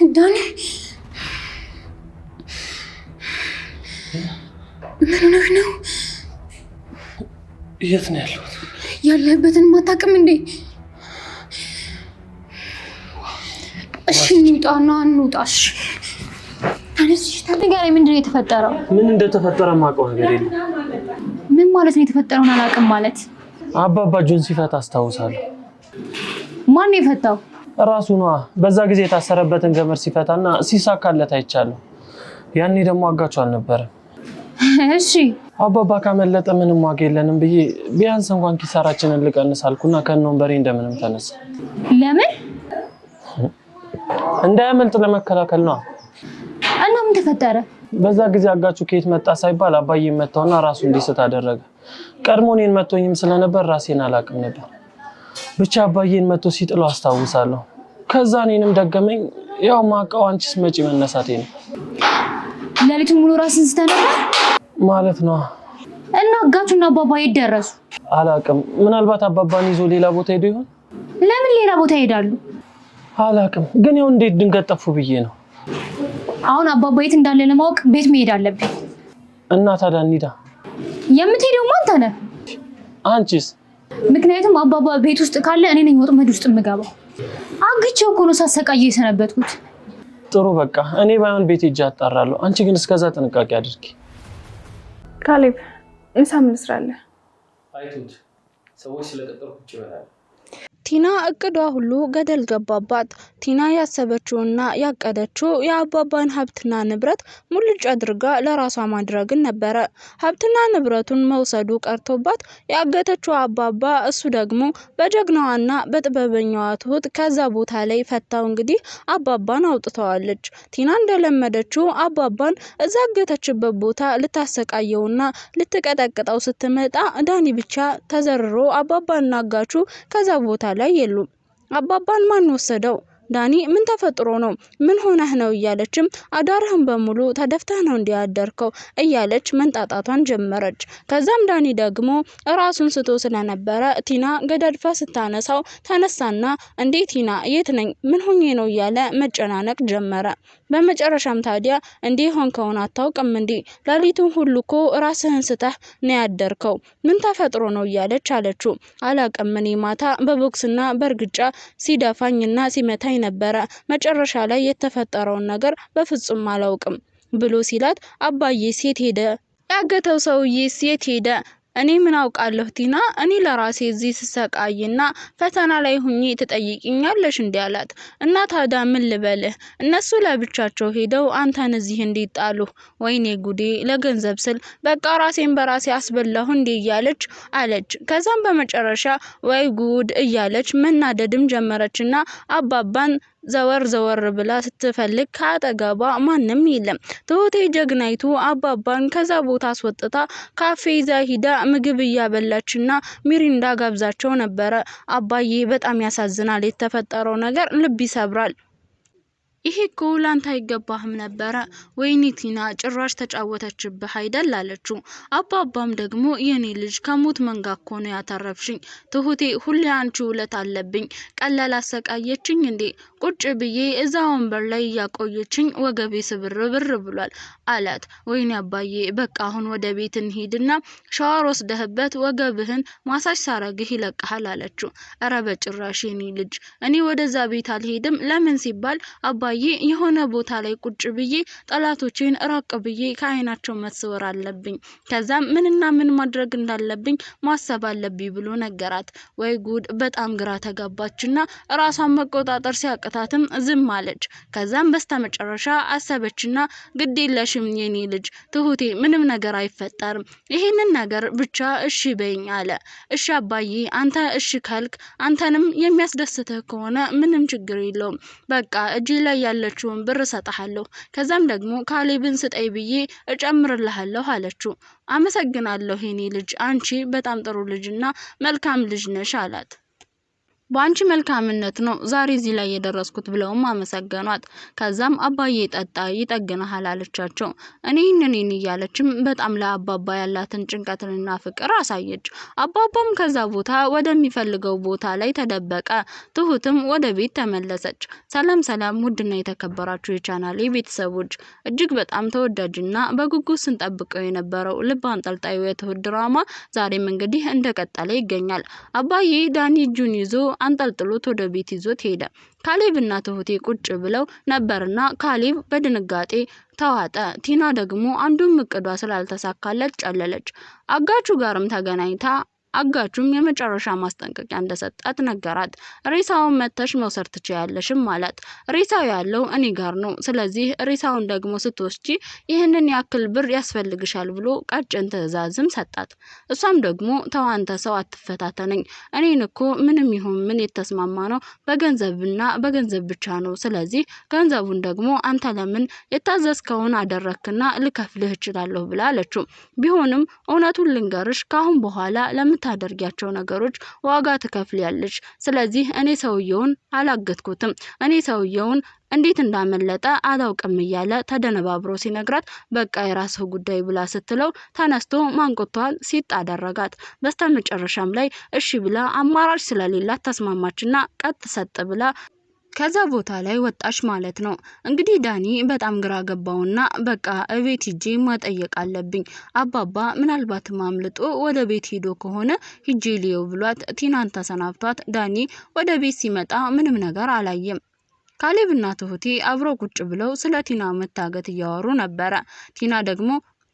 داني منو شنو يثني اللوت يلا بتن ما تاكم اندي እሺ እንውጣና እንውጣሽ ታነስሽ ታደጋሪ ምንድነው የተፈጠረው ምን እንደተፈጠረ ማቀው ነገር የለም ምን ማለት ነው የተፈጠረውን አላቅም ማለት አባባ ጆን ሲፈታ አስታውሳለሁ ማን የፈታው ራሱ ነው በዛ ጊዜ የታሰረበትን ገመር ሲፈታና ሲሳካለት አይቻለሁ ያኔ ደግሞ አጋቹ አልነበረ እሺ አባባ ካመለጠ ምንም ዋጋ የለንም ብዬ ቢያንስ እንኳን ኪሳራችንን ልቀንሳልኩና ከነወንበሬ እንደምንም ተነሳ ለምን እንዳያመልጥ ለመከላከል ነው እና ምን ተፈጠረ በዛ ጊዜ አጋቹ ከየት መጣ ሳይባል አባዬ መጣውና ራሱ እንዲስት አደረገ ቀድሞኔን መጥቶኝም ስለነበር ራሴን አላቅም ነበር ብቻ አባዬን መጥቶ ሲጥለው አስታውሳለሁ ከዛ እኔንም ደገመኝ ያው ማቀው አንቺስ መጪ መነሳቴ ነው ለሊቱን ሙሉ ራስን ስተነበር ማለት ነው እና አጋቹና አባባ ይደረሱ አላቅም ምናልባት አባባን ይዞ ሌላ ቦታ ሄዶ ይሆን ለምን ሌላ ቦታ ይሄዳሉ አላቅም ግን ያው እንዴት ድንገት ጠፉ ብዬ ነው አሁን አባባ የት እንዳለ ለማወቅ ቤት መሄድ አለብኝ እና ታዲያ እንሂዳ የምትሄደው ማን ነህ አንቺስ ምክንያቱም አባባ ቤት ውስጥ ካለ እኔ ነኝ ወጥመድ ውስጥ የምገባው አግቼው እኮ ነው ሳሰቃየ የሰነበትኩት ጥሩ በቃ እኔ ባይሆን ቤት ሄጄ አጣራለሁ አንቺ ግን እስከዛ ጥንቃቄ አድርጊ ካሌብ እንሳም እንስራለ አይቱት ሰዎች ስለቀጠርኩ ይችላል ቲና እቅዷ ሁሉ ገደል ገባባት ቲና ያሰበችውና ያቀደችው የአባባን ሀብትና ንብረት ሙልጭ አድርጋ ለራሷ ማድረግን ነበር ሀብትና ንብረቱን መውሰዱ ቀርቶባት ያገተችው አባባ እሱ ደግሞ በጀግናዋና በጥበበኛዋ ትሁት ከዛ ቦታ ላይ ፈታው እንግዲህ አባባን አውጥተዋለች ቲና እንደለመደችው አባባን እዛ ያገተችበት ቦታ ልታሰቃየውና ልትቀጠቅጠው ስትመጣ ዳኒ ብቻ ተዘርሮ አባባና አጋቹ ከዛ ቦታ ላይ የሉ አባባን ማን ወሰደው ዳኒ ምን ተፈጥሮ ነው ምን ሆነህ ነው እያለችም አዳርህን በሙሉ ተደፍተህ ነው እንዲያደርከው እያለች መንጣጣቷን ጀመረች ከዛም ዳኒ ደግሞ ራሱን ስቶ ስለነበረ ቲና ገደልፋ ስታነሳው ተነሳና እንዴ ቲና የት ነኝ ምን ሆኜ ነው እያለ መጨናነቅ ጀመረ በመጨረሻም ታዲያ እንዴ ሆንከውን አታውቅም እንዴ ላሊቱን ሁሉኮ ራስህን ስተህ ነው ያደርከው ምን ተፈጥሮ ነው እያለች አለችው አላቅም እኔ ማታ በቦክስና በርግጫ ሲደፋኝና ሲመታኝ ነበር መጨረሻ ላይ የተፈጠረውን ነገር በፍጹም አላውቅም ብሎ ሲላት አባዬ ሴት ሄደ ያገተው ሰውዬ ሴት ሄደ እኔ ምን አውቃለሁ ቲና እኔ ለራሴ እዚህ ተሰቃይና ፈተና ላይ ሁኚ ተጠይቂኛለሽ እንዲያላት እና ታዲያ ምን ልበልህ እነሱ ለብቻቸው ሄደው አንተን እዚህ እንዲጣሉ ወይኔ ጉዴ ለገንዘብ ስል በቃ ራሴን በራሴ አስበላሁ እንዴ እያለች አለች ከዛም በመጨረሻ ወይ ጉድ እያለች መናደድም ጀመረችና አባባን ዘወር ብላ ስትፈልግ ካጠገቧ ማንም የለም ትሁቴ ጀግናይቱ አባባን ከዛ ቦታ አስወጥታ ካፌ ይዛ ሂዳ ምግብ እያበላችና ሚሪንዳ ጋብዛቸው ነበር አባዬ በጣም ያሳዝናል የተፈጠረው ነገር ልብ ይሰብራል ይሄ እኮ ላንተ አይገባህም ነበር ወይኔ ቲና ጭራሽ ተጫወተችብህ አይደል አለችው አባባም ደግሞ የኔ ልጅ ከሞት መንጋኮ ነው ያተረፍሽኝ ትሁቴ ሁሌ አንቺ ውለት አለብኝ ቀላል አሰቃየችኝ እንዴ ቁጭ ብዬ እዛ ወንበር ላይ ያቆየችኝ ወገቤ ስብርብር ብሏል አላት ወይኔ አባዬ በቃ አሁን ወደ ቤት እንሂድና ሻወር ወስደህበት ወገብህን ማሳጅ ሳረግህ ይለቅሃል አለችው አረ በጭራሽ የኔ ልጅ እኔ ወደዛ ቤት አልሄድም ለምን ሲባል አባዬ የሆነ ቦታ ላይ ቁጭ ብዬ ጠላቶቼን ራቅ ብዬ ከአይናቸው መስወር አለብኝ ከዛም ምንና ምን ማድረግ እንዳለብኝ ማሰብ አለብኝ ብሎ ነገራት ወይ ጉድ በጣም ግራ ተጋባችና ራሷን መቆጣጠር ሲያቅታትም ዝም አለች ከዛም በስተመጨረሻ አሰበችና ግዴለሽም የኔ ልጅ ትሁቴ ምንም ነገር አይፈጠርም ይሄንን ነገር ብቻ እሺ በይኝ አለ እሺ አባዬ አንተ እሺ ካልክ አንተንም የሚያስደስትህ ከሆነ ምንም ችግር የለውም በቃ እጄ ላይ ያለችውን ብር ሰጣለሁ ከዛም ደግሞ ካሌብን ስጠይ ብዬ እጨምርልሃለሁ አለችው አመሰግናለሁ የኔ ልጅ አንቺ በጣም ጥሩ ልጅና መልካም ልጅ ነሽ አላት ባንቺ መልካምነት ነው ዛሬ እዚህ ላይ የደረስኩት ብለውም አመሰገኗት። ከዛም አባዬ ጠጣ ይጠግናል አለቻቸው። እኔን እያለችም በጣም ለአባባ ያላትን ጭንቀትና ፍቅር አሳየች። አባባም ከዛ ቦታ ወደሚፈልገው ቦታ ላይ ተደበቀ። ትሁትም ወደ ቤት ተመለሰች። ሰላም ውድና የተከበራችሁ የቻናሌ ቤተሰቦች እጅግ በጣም ተወዳጅና በጉጉት ስንጠብቀው የነበረው ልብ አንጠልጣዩ የትሁት ድራማ ዛሬም እንግዲህ እንደቀጠለ ይገኛል። አባዬ ዳኒ እጁን ይዞ አንጠልጥሎት ወደ ቤት ይዞት ሄደ። ካሌብና ትሁቴ ቁጭ ብለው ነበርና ካሌብ በድንጋጤ ተዋጠ። ቲና ደግሞ አንዱም እቅዷ ስላልተሳካለት ጨለለች። አጋቹ ጋርም ተገናኝታ አጋቹም የመጨረሻ ማስጠንቀቂያ እንደሰጣት ነገራት። ሬሳውን መተሽ መውሰድ ትችያለሽም ማለት ሬሳው ያለው እኔ ጋር ነው። ስለዚህ ሬሳውን ደግሞ ስትወስጂ ይህንን ያክል ብር ያስፈልግሻል ብሎ ቀጭን ትዕዛዝም ሰጣት። እሷም ደግሞ ተዋንተ ሰው አትፈታተነኝ። እኔን እኮ ምንም ይሁን ምን የተስማማ ነው በገንዘብና በገንዘብ ብቻ ነው። ስለዚህ ገንዘቡን ደግሞ አንተ ለምን የታዘዝከውን አደረክና ልከፍልህ እችላለሁ ብላ አለችው። ቢሆንም እውነቱን ልንገርሽ ካሁን በኋላ ታደርጊያቸው ነገሮች ዋጋ ትከፍያለሽ። ስለዚህ እኔ ሰውየውን አላገትኩትም። እኔ ሰውየውን እንዴት እንዳመለጠ አላውቅም እያለ ተደነባብሮ ሲነግራት በቃ የራስህ ጉዳይ ብላ ስትለው ተነስቶ ማንቆቷን ሲጥ አደረጋት። በስተመጨረሻም ላይ እሺ ብላ አማራጭ ስለሌላት ተስማማችና ቀጥ ሰጥ ብላ ከዛ ቦታ ላይ ወጣች ማለት ነው። እንግዲህ ዳኒ በጣም ግራ ገባውና በቃ እቤት ሂጄ ማጠየቅ አለብኝ። አባባ ምናልባት ማምልጦ ወደ ቤት ሄዶ ከሆነ ሂጄ ሊየው ብሏት ቲናን ተሰናብቷት ዳኒ ወደ ቤት ሲመጣ ምንም ነገር አላየም። ካሌብና ትሁቴ አብሮ ቁጭ ብለው ስለ ቲና መታገት እያወሩ ነበረ። ቲና ደግሞ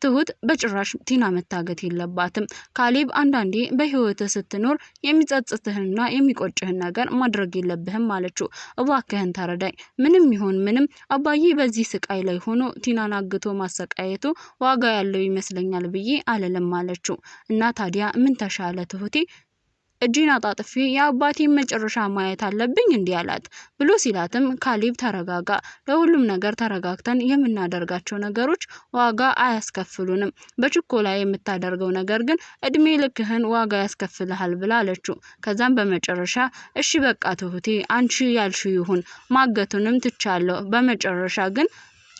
ትሁት በጭራሽ ቲና መታገት የለባትም። ካሌብ አንዳንዴ በህይወት ስትኖር የሚጸጽትህና የሚቆጭህን ነገር ማድረግ የለብህም አለችው። እባክህን ተረዳኝ። ምንም ይሁን ምንም አባዬ በዚህ ስቃይ ላይ ሆኖ ቲናን አግቶ ማሰቃየቱ ዋጋ ያለው ይመስለኛል ብዬ አልልም አለችው። እና ታዲያ ምን ተሻለ ትሁቴ? እጅን አጣጥፌ የአባቴን መጨረሻ ማየት አለብኝ እንዲህ አላት ብሎ ሲላትም ካሌብ ተረጋጋ። ለሁሉም ነገር ተረጋግተን የምናደርጋቸው ነገሮች ዋጋ አያስከፍሉንም። በችኮላ የምታደርገው ነገር ግን እድሜ ልክህን ዋጋ ያስከፍልሃል ብላ አለችው። ከዛም በመጨረሻ እሺ በቃ ትሁቴ አንቺ ያልሽው ይሁን ማገቱንም ትቻለሁ። በመጨረሻ ግን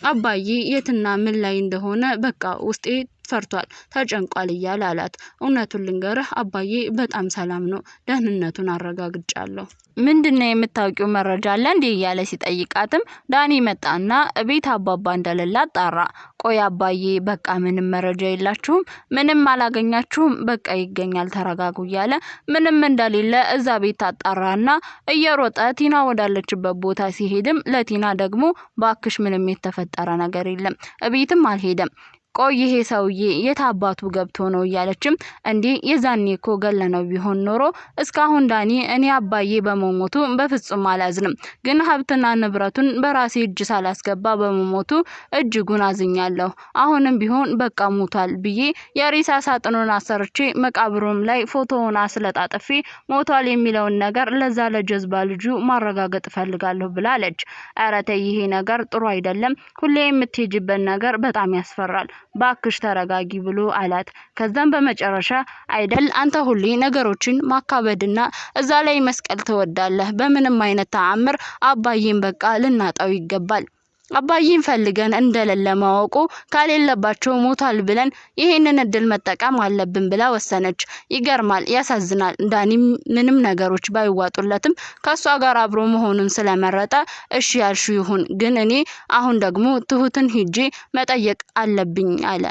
አባዬ የትና ምን ላይ እንደሆነ በቃ ውስጤ ፈርቷል ተጨንቋል እያለ አላት። እውነቱን ልንገርህ አባዬ በጣም ሰላም ነው፣ ደህንነቱን አረጋግጫለሁ። ምንድነው የምታውቂው መረጃ አለ እንዴ እያለ ሲጠይቃትም ዳኒ መጣና ቤት አባባ እንደሌለ አጣራ። ቆይ አባዬ በቃ ምንም መረጃ የላችሁም? ምንም አላገኛችሁም? በቃ ይገኛል ተረጋጉ እያለ ምንም እንደሌለ እዛ ቤት አጣራና እየሮጠ ቲና ወዳለችበት ቦታ ሲሄድም ለቲና ደግሞ ባክሽ ምንም የተፈጠረ ነገር የለም እቤትም አልሄደም ቆይ ይሄ ሰውዬ የት አባቱ ገብቶ ነው እያለችም እንዴ የዛኔ እኮ ገለነው ቢሆን ኖሮ እስካሁን ዳኒ እኔ አባዬ በመሞቱ በፍጹም አላዝንም፣ ግን ሀብትና ንብረቱን በራሴ እጅ ሳላስገባ በመሞቱ እጅጉን አዝኛለሁ። አሁንም ቢሆን በቃ ሞቷል ብዬ የሬሳ ሳጥኑን አሰርቼ መቃብሩም ላይ ፎቶውን አስለጣጥፌ ሞቷል የሚለውን ነገር ለዛ ለጀዝባ ልጁ ማረጋገጥ ፈልጋለሁ ብላለች። ኧረ ተይ ይሄ ነገር ጥሩ አይደለም፣ ሁሌ የምትሄጂበት ነገር በጣም ያስፈራል፣ ባክሽ ተረጋጊ ብሎ አላት። ከዛም በመጨረሻ አይደል አንተ ሁሌ ነገሮችን ማካበድና እዛ ላይ መስቀል ትወዳለህ፣ በምንም አይነት ተአምር አባዬን በቃ ልናጣው ይገባል። አባዬን ፈልገን እንደሌለ ማወቁ ካሌለባቸው ሞታል ብለን ይሄንን እድል መጠቀም አለብን ብላ ወሰነች። ይገርማል፣ ያሳዝናል። ዳኒ ምንም ነገሮች ባይዋጡለትም ከሷ ጋር አብሮ መሆኑን ስለመረጠ እሺ ያልሹ ይሁን፣ ግን እኔ አሁን ደግሞ ትሁትን ሂጄ መጠየቅ አለብኝ አለ።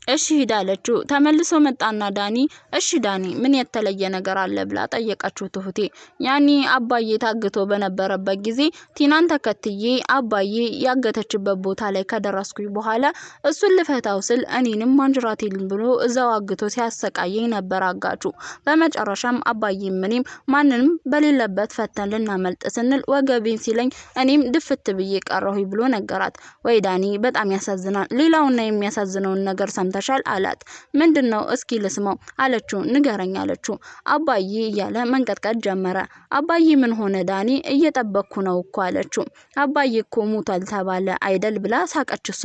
እሺ ሄዳለችው። ተመልሶ መጣና ዳኒ እሺ ዳኒ ምን የተለየ ነገር አለ ብላ ጠየቀችው ትሁቴ። ያኒ አባዬ ታግቶ በነበረበት ጊዜ ቲናን ተከትዬ አባዬ ያገተችበት ቦታ ላይ ከደረስኩኝ በኋላ እሱን ልፈታው ስል እኔንም ማንጅራቴን ብሎ እዛው አግቶ ሲያሰቃየኝ ነበር አጋቹ። በመጨረሻም አባዬ ምንም ማንንም በሌለበት ፈተን ልናመልጥ ስንል ወገቤን ሲለኝ እኔም ድፍት ብዬ ቀረሁኝ ብሎ ነገራት። ወይ ዳኒ በጣም ያሳዝናል። ሌላውና የሚያሳዝነውን ነገር ሰምተሻል አላት። ምንድነው እስኪ ልስማው አለችው። ንገረኝ አለችው። አባዬ እያለ መንቀጥቀጥ ጀመረ። አባዬ ምን ሆነ ዳኒ? እየጠበቅኩ ነው እኮ አለችው። አባዬ እኮ ሞቷል ተባለ አይደል ብላ ሳቀች እሷ።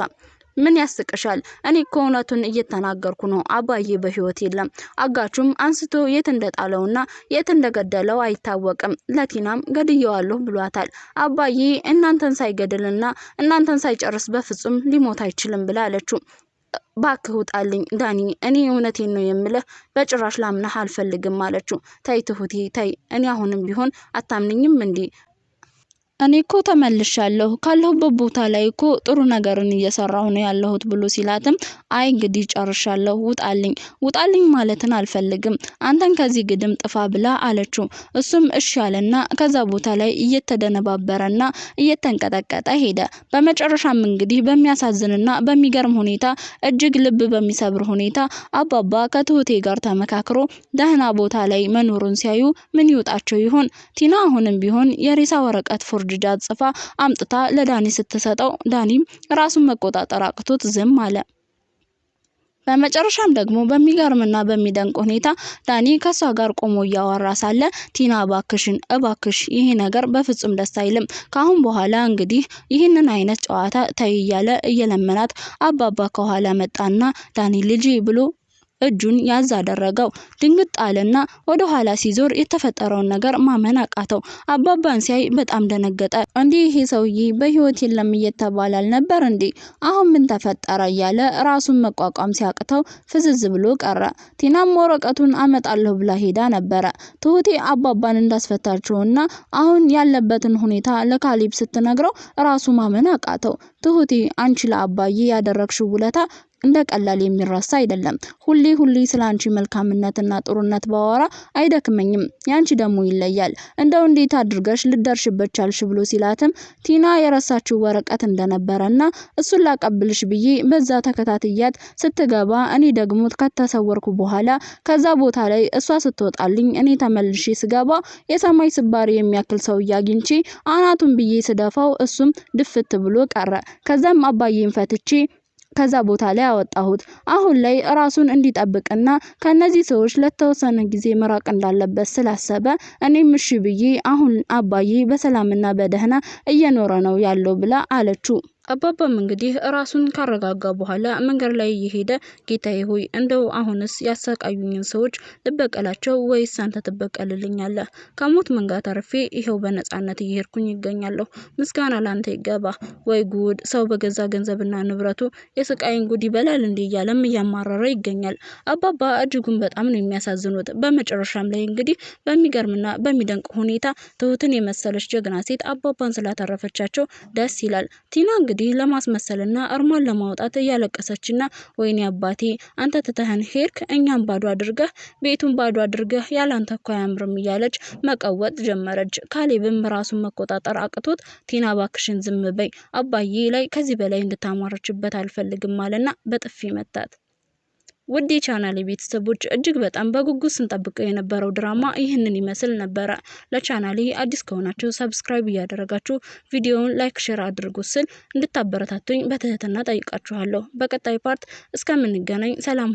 ምን ያስቅሻል? እኔ እኮ እውነቱን እየተናገርኩ ነው። አባዬ በህይወት የለም። አጋቹም አንስቶ የት እንደጣለውና የት እንደገደለው አይታወቅም። ለቲናም ገድየዋለሁ ብሏታል። አባዬ እናንተን ሳይገድልና እናንተን ሳይጨርስ በፍጹም ሊሞት አይችልም ብላ አለችው። ባክህ ውጣልኝ ዳኒ፣ እኔ እውነቴን ነው የምልህ፣ በጭራሽ ላምነህ አልፈልግም አለችው። ተይ ትሁቴ ተይ፣ እኔ አሁንም ቢሆን አታምንኝም እንዴ? እኔ እኮ ተመልሻለሁ ካለሁበት ቦታ ላይ እኮ ጥሩ ነገርን እየሰራሁ ነው ያለሁት ብሎ ሲላትም አይ እንግዲህ ጨርሻለሁ፣ ውጣልኝ ማለትን አልፈልግም፣ አንተን ከዚህ ግድም ጥፋ ብላ አለችው። እሱም እሺ ያለና ከዛ ቦታ ላይ እየተደነባበረና እየተንቀጠቀጠ ሄደ። በመጨረሻም እንግዲህ በሚያሳዝንና በሚገርም ሁኔታ እጅግ ልብ በሚሰብር ሁኔታ አባባ ከትሁቴ ጋር ተመካክሮ ደህና ቦታ ላይ መኖሩን ሲያዩ ምን ይውጣቸው ይሆን? ቲና አሁንም ቢሆን የሬሳ ወረቀት ፎርጅዳ ጽፋ አምጥታ ለዳኒ ስትሰጠው ዳኒም ራሱን መቆጣጠር አቅቶት ዝም አለ። በመጨረሻም ደግሞ በሚገርምና በሚደንቅ ሁኔታ ዳኒ ከሷ ጋር ቆሞ እያወራ ሳለ ቲና እባክሽ ይሄ ነገር በፍጹም ደስ አይልም፣ ካሁን በኋላ እንግዲህ ይህንን አይነት ጨዋታ ተይ እያለ እየለመናት አባባ ከኋላ መጣና ዳኒ ልጅ ብሎ እጁን ያዝ አደረገው። ድንግጥ አለና ወደ ኋላ ሲዞር የተፈጠረውን ነገር ማመን አቃተው። አባባን ሲያይ በጣም ደነገጠ። እንዴ ይሄ ሰውዬ በህይወት የለም እየተባለ ነበር እንዴ? አሁን ምን ተፈጠረ እያለ ራሱን መቋቋም ሲያቅተው ፍዝዝ ብሎ ቀረ። ቲናም ወረቀቱን አመጣለሁ ብላ ሄዳ ነበረ። ትሁቴ አባባን እንዳስፈታችውና አሁን ያለበትን ሁኔታ ለካሊብ ስትነግረው ራሱ ማመን አቃተው። ትሁቴ አንቺ ለአባዬ ያደረግሽው ውለታ እንደ ቀላል የሚረሳ አይደለም። ሁሌ ስላንቺ መልካምነትና ጥሩነት ባወራ አይደክመኝም፣ ያንቺ ደግሞ ይለያል። እንደው እንዴት አድርገሽ ልደርሽበት ቻልሽ ብሎ ሲላትም ቲና የረሳችው ወረቀት እንደነበረና እሱን ላቀብልሽ ብዬ በዛ ተከታትያት ስትገባ እኔ ደግሞ ከተሰወርኩ በኋላ ከዛ ቦታ ላይ እሷ ስትወጣልኝ እኔ ተመልሼ ስገባ የሰማይ ስባሪ የሚያክል ሰው አግኝቼ አናቱን ብዬ ስደፋው እሱም ድፍት ብሎ ቀረ። ከዛም አባዬን ፈትቼ ከዛ ቦታ ላይ አወጣሁት። አሁን ላይ ራሱን እንዲጠብቅና ከነዚህ ሰዎች ለተወሰነ ጊዜ መራቅ እንዳለበት ስላሰበ እኔም እሺ ብዬ አሁን አባዬ በሰላምና በደህና እየኖረ ነው ያለው ብላ አለችው። አባባም እንግዲህ ራሱን ካረጋጋ በኋላ መንገድ ላይ እየሄደ ጌታዬ ሆይ እንደው አሁንስ ያሰቃዩኝን ሰዎች ልበቀላቸው ወይስ አንተ ትበቀልልኛለህ? ከሞት መንጋት አርፌ ይሄው በነጻነት እየሄድኩኝ ይገኛለሁ። ምስጋና ላንተ ይገባ። ወይ ጉድ! ሰው በገዛ ገንዘብና ንብረቱ የስቃይን ጉድ ይበላል እንዴ እያለም እያማረረ ይገኛል። አባባ እጅጉን በጣም ነው የሚያሳዝኑት። በመጨረሻም ላይ እንግዲህ በሚገርምና በሚደንቅ ሁኔታ ትሁትን የመሰለች ጀግና ሴት አባባን ስላተረፈቻቸው ደስ ይላል። ቲና እንግዲህ ለማስመሰልና እርሟን ለማውጣት እያለቀሰችና ወይኔ አባቴ አንተ ትተህን ሄድክ፣ እኛም ባዶ አድርገህ ቤቱን ባዶ አድርገህ ያላንተ እኮ አያምርም እያለች መቀወጥ ጀመረች። ካሌብም ራሱን መቆጣጠር አቅቶት ቲና ባክሽን ዝም በይ፣ አባዬ ላይ ከዚህ በላይ እንድታማረችበት አልፈልግም አለና በጥፊ መታት። ውድ የቻናሌ ቤተሰቦች እጅግ በጣም በጉጉት ስንጠብቀው የነበረው ድራማ ይህንን ይመስል ነበረ። ለቻናሌ አዲስ ከሆናችሁ ሰብስክራይብ እያደረጋችሁ ቪዲዮውን ላይክ ሼር አድርጉ ስል እንድታበረታቱኝ በትህትና ጠይቃችኋለሁ። በቀጣይ ፓርት እስከምንገናኝ ሰላም